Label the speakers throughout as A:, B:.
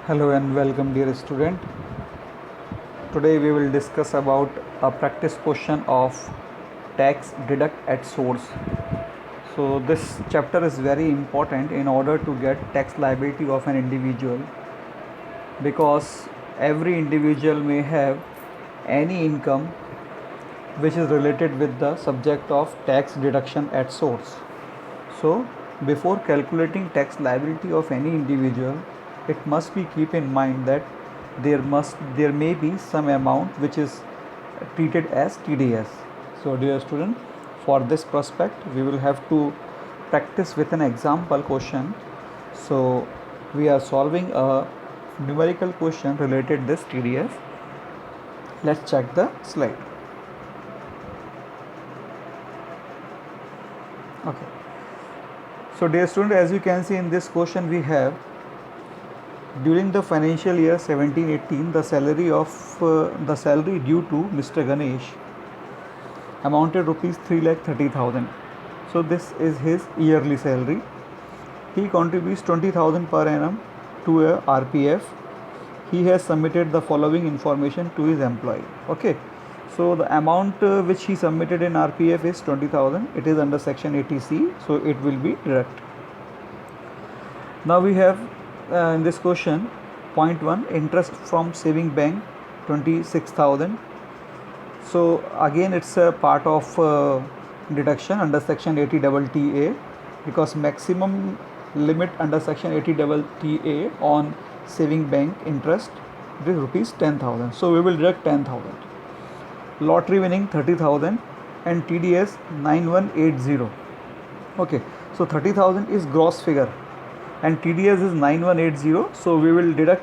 A: Hello and welcome dear student. Today we will discuss about a practice question of tax deduct at source. So this chapter is very important in order to get tax liability of an individual, because every individual may have any income which is related with the subject of tax deduction at source. So before calculating tax liability of any individual, it must be keep in mind that there may be some amount which is treated as TDS. So dear student, for this prospect we will have to practice with an example question. So we are solving a numerical question related this TDS. Let's check the slide. Okay. So dear student, as you can see in this question, we have during the financial year 17-18 the salary due to Mr. Ganesh amounted rupees 3,30,000. So this is his yearly salary. He contributes 20,000 per annum to a RPF. He has submitted the following information to his employee. Okay. So the amount which he submitted in RPF is 20,000. It is under section 80C, so it will be direct. Now we have in this question, point 1, interest from saving bank 26,000. So again it's a part of deduction under section 80TTA, because maximum limit under section 80TTA on saving bank interest is rupees 10,000. So we will deduct 10,000. Lottery winning 30,000 and TDS 9180. Okay, so 30,000 is gross figure and TDS is 9180. So we will deduct,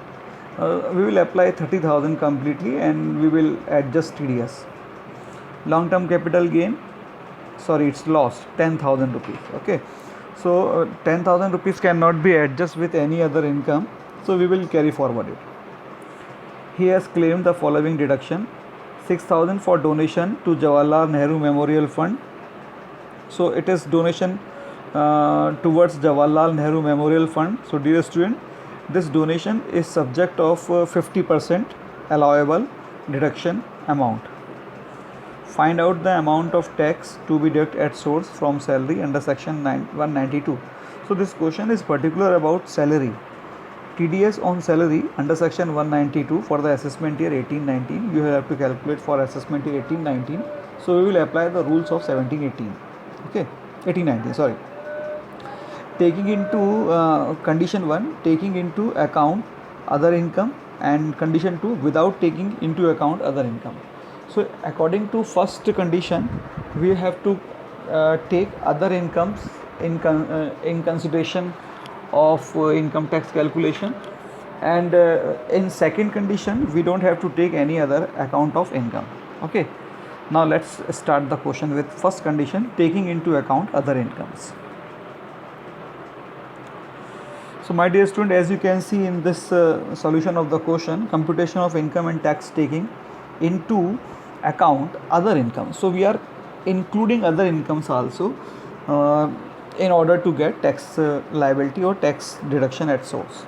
A: we will apply 30,000 completely and we will adjust TDS. Long term capital gain, sorry, it's lost 10,000 rupees. Okay, so 10,000 rupees cannot be adjusted with any other income, so we will carry forward it. He has claimed the following deduction: 6,000 for donation to Jawaharlal Nehru Memorial Fund. So it is donation towards Jawaharlal Nehru Memorial Fund. So dear student, this donation is subject of 50% allowable deduction amount. Find out the amount of tax to be deducted at source from salary under section 192. So this question is particular about salary. TDS on salary under section 192 for the assessment year 18-19. You have to calculate for assessment year 18-19. So we will apply the rules of 17-18. Okay, 18-19. Sorry. Taking into condition 1, taking into account other income, and condition 2, without taking into account other income. So according to first condition, we have to take other incomes in consideration of income tax calculation, and in second condition we don't have to take any other account of income. Okay, now let's start the question with first condition, taking into account other incomes. So my dear student, as you can see in this solution of the question, computation of income and tax taking into account other income. So we are including other incomes also in order to get tax liability or tax deduction at source.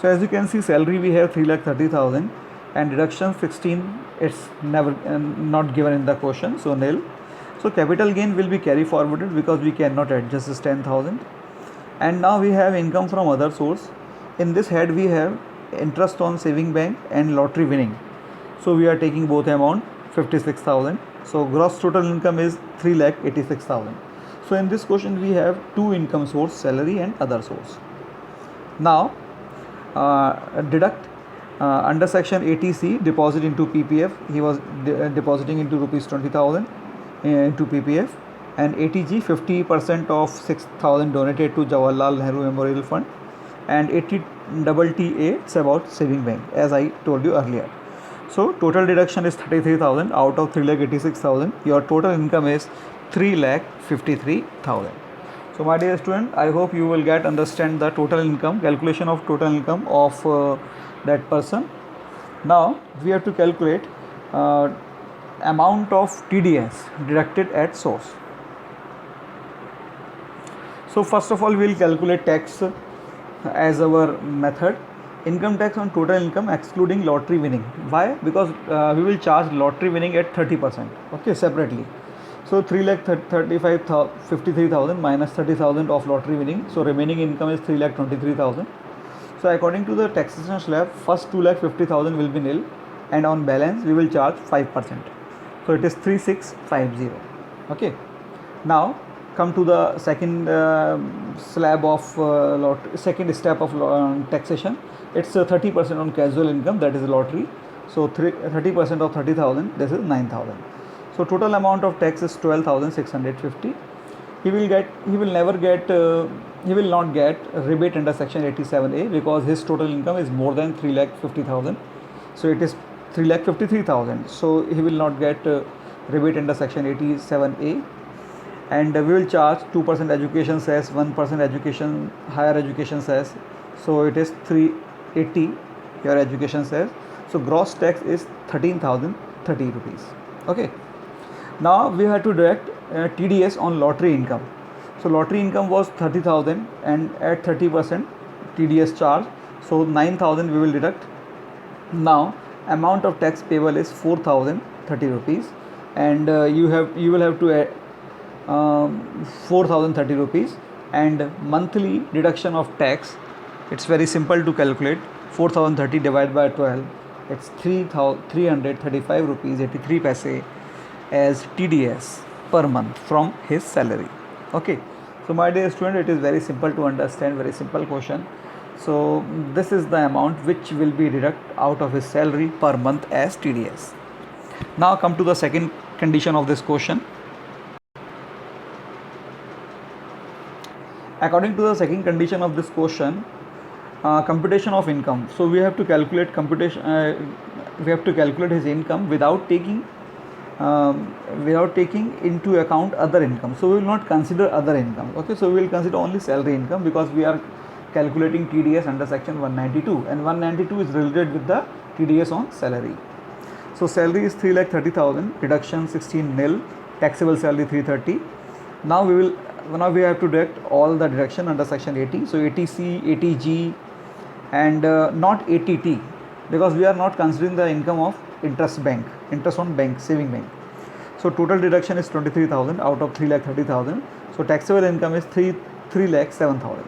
A: So as you can see, salary we have 3,30,000 and deduction 16, it's never not given in the question, so nil. So capital gain will be carry forwarded because we cannot adjust this 10,000. And now we have income from other source. In this head we have interest on saving bank and lottery winning. So we are taking both amount 56,000. So gross total income is 3,86,000. So in this question we have two income source, salary and other source. Now deduct under section 80C, deposit into PPF. He was depositing into rupees 20,000 into PPF, and 80G 50% of 6,000 donated to Jawaharlal Nehru Memorial Fund, and 80TTA, it's about saving bank as I told you earlier. So total deduction is 33,000 out of 3,86,000. Your total income is 3,53,000. So my dear student, I hope you will understand the total income, calculation of total income of that person. Now we have to calculate amount of TDS deducted at source. So first of all we will calculate tax as our method. income tax on total income excluding lottery winning. Why? Because we will charge lottery winning at 30%, okay, separately. So 3,35,53,000 minus 30,000 of lottery winning, so remaining income is 3,23,000. So according to the taxation slab, first 2,50,000 will be nil, and on balance we will charge 5%. So it is 3,650. Okay. Now come to the second slab of second step of taxation. It's 30% on casual income, that is lottery. So 30% of 30,000, this is 9,000. So total amount of tax is 12,650. He will not get rebate under section 87A because his total income is more than 3,50,000. So it is 3,53,000. So he will not get rebate under section 87A. And we will charge 2% education cess, 1% higher education cess. So it is 380 your education cess. So gross tax is 13,030 rupees. Okay. Now we have to deduct TDS on lottery income. So lottery income was 30,000 and at 30% TDS charge. So 9,000 we will deduct. Now amount of tax payable is 4,030 rupees, and you will have to add 4,030 rupees, and monthly deduction of tax, it's very simple to calculate. 4,030 divided by 12, it's 335 rupees 83 paise as TDS per month from his salary. Okay, so my dear student, it is very simple to understand, very simple question. So this is the amount which will be deducted out of his salary per month as TDS. Now come to the second condition of this question. According to the second condition of this question, computation of income. So we have to calculate his income without taking into account other income. So we will not consider other income. Okay, so we will consider only salary income because we are calculating TDS under section 192, and 192 is related with the TDS on salary. So salary is 3,30,000, deduction 16 nil, taxable salary 330. Now we have to deduct all the deduction under section 80. So 80C, 80G, and not 80T, because we are not considering the income of interest on bank, saving bank. So total deduction is 23,000 out of 3,30,000. So taxable income is 3,07,000.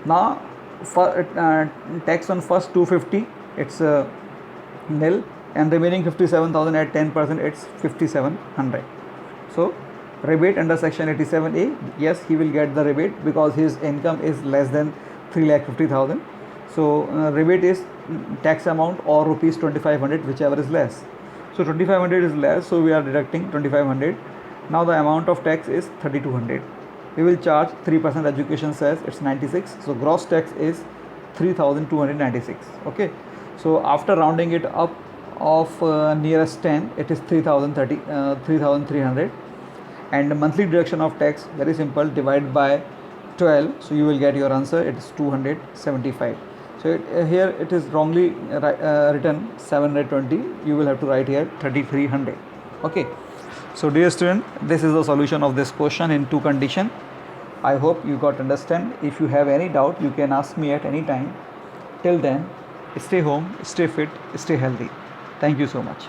A: Now for tax on first 250, it's nil, and remaining 57,000 at 10%, it's 5,700. So rebate under section 87A, yes, he will get the rebate because his income is less than 3,50,000. So rebate is tax amount or rupees 2,500, whichever is less. So 2,500 is less, so we are deducting 2,500. Now the amount of tax is 3,200. We will charge 3% education cess, it's 96. So gross tax is 3,296. Okay, so after rounding it up of nearest 10, it is 3,300. And monthly deduction of tax, very simple, divide by 12, so you will get your answer. It is 275. So here it is wrongly written 720. You will have to write here 3,300. Okay, so dear student, this is the solution of this question in two conditions. I hope you got understand. If you have any doubt, you can ask me at any time. Till then, stay home, stay fit, stay healthy. Thank you so much.